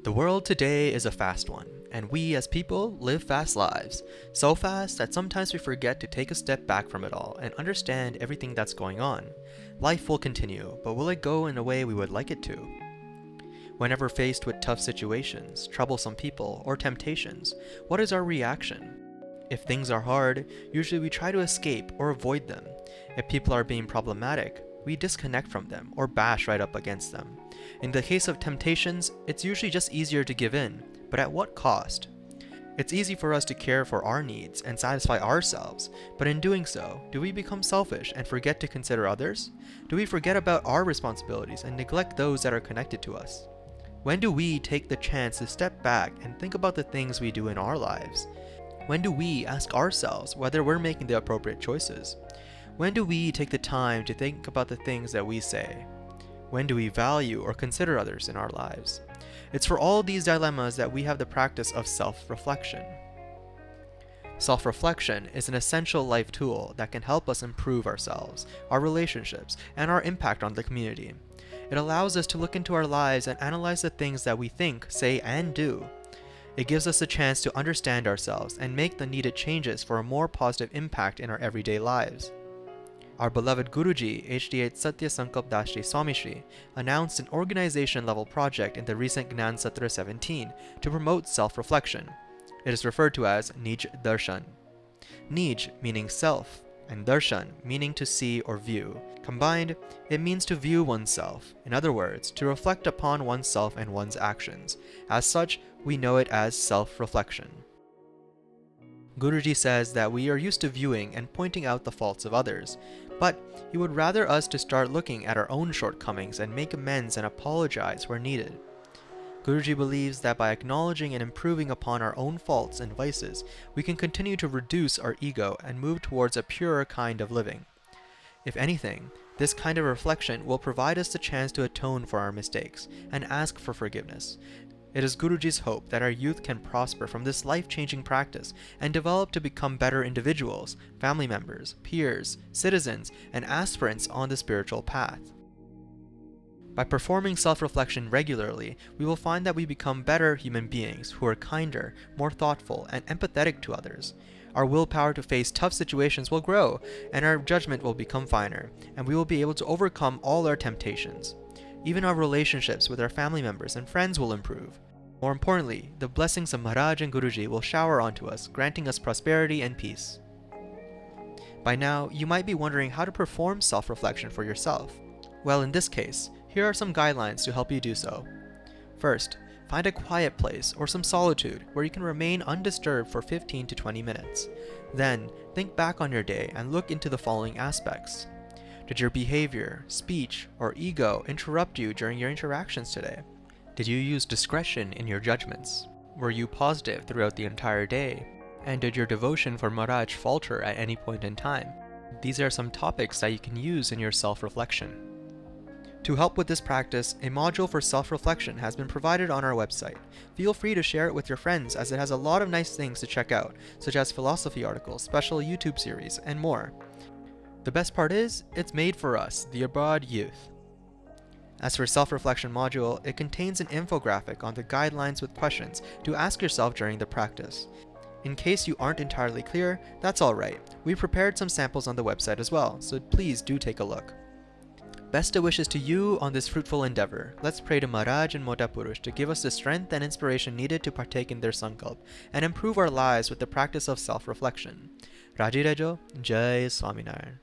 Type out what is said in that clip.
The world today is a fast one, and we as people live fast lives. So fast that sometimes we forget to take a step back from it all and understand everything that's going on. Life will continue, but will it go in a way we would like it to? Whenever faced with tough situations, troublesome people, or temptations, what is our reaction? If things are hard, usually we try to escape or avoid them. If people are being problematic, we disconnect from them or bash right up against them. In the case of temptations, it's usually just easier to give in, but at what cost? It's easy for us to care for our needs and satisfy ourselves, but in doing so, do we become selfish and forget to consider others? Do we forget about our responsibilities and neglect those that are connected to us? When do we take the chance to step back and think about the things we do in our lives? When do we ask ourselves whether we're making the appropriate choices? When do we take the time to think about the things that we say? When do we value or consider others in our lives? It's for all these dilemmas that we have the practice of self-reflection. Self-reflection is an essential life tool that can help us improve ourselves, our relationships, and our impact on the community. It allows us to look into our lives and analyze the things that we think, say, and do. It gives us a chance to understand ourselves and make the needed changes for a more positive impact in our everyday lives. Our beloved Guruji, HD8 Satya Sankalp Das Ji Swami Shri, announced an organization-level project in the recent Gnan Satra 17 to promote self-reflection. It is referred to as Nij Darshan. Nij meaning self, and Darshan meaning to see or view. Combined, it means to view oneself. In other words, to reflect upon oneself and one's actions. As such, we know it as self-reflection. Guruji says that we are used to viewing and pointing out the faults of others, but he would rather us to start looking at our own shortcomings and make amends and apologize where needed. Guruji believes that by acknowledging and improving upon our own faults and vices, we can continue to reduce our ego and move towards a purer kind of living. If anything, this kind of reflection will provide us the chance to atone for our mistakes and ask for forgiveness. It is Guruji's hope that our youth can prosper from this life-changing practice and develop to become better individuals, family members, peers, citizens, and aspirants on the spiritual path. By performing self-reflection regularly, we will find that we become better human beings who are kinder, more thoughtful, and empathetic to others. Our willpower to face tough situations will grow, and our judgment will become finer, and we will be able to overcome all our temptations. Even our relationships with our family members and friends will improve. More importantly, the blessings of Maharaj and Guruji will shower onto us, granting us prosperity and peace. By now, you might be wondering how to perform self-reflection for yourself. Well, in this case, here are some guidelines to help you do so. First, find a quiet place or some solitude where you can remain undisturbed for 15 to 20 minutes. Then, think back on your day and look into the following aspects. Did your behavior, speech, or ego interrupt you during your interactions today? Did you use discretion in your judgments? Were you positive throughout the entire day? And did your devotion for Maharaj falter at any point in time? These are some topics that you can use in your self-reflection. To help with this practice, a module for self-reflection has been provided on our website. Feel free to share it with your friends as it has a lot of nice things to check out, such as philosophy articles, special YouTube series, and more. The best part is, it's made for us, the abroad youth. As for self-reflection module, it contains an infographic on the guidelines with questions to ask yourself during the practice. In case you aren't entirely clear, that's alright. We prepared some samples on the website as well, so please do take a look. Best of wishes to you on this fruitful endeavor. Let's pray to Maharaj and Motapurush to give us the strength and inspiration needed to partake in their sankalp and improve our lives with the practice of self-reflection. Raji Rejo, Jai Swaminarayan.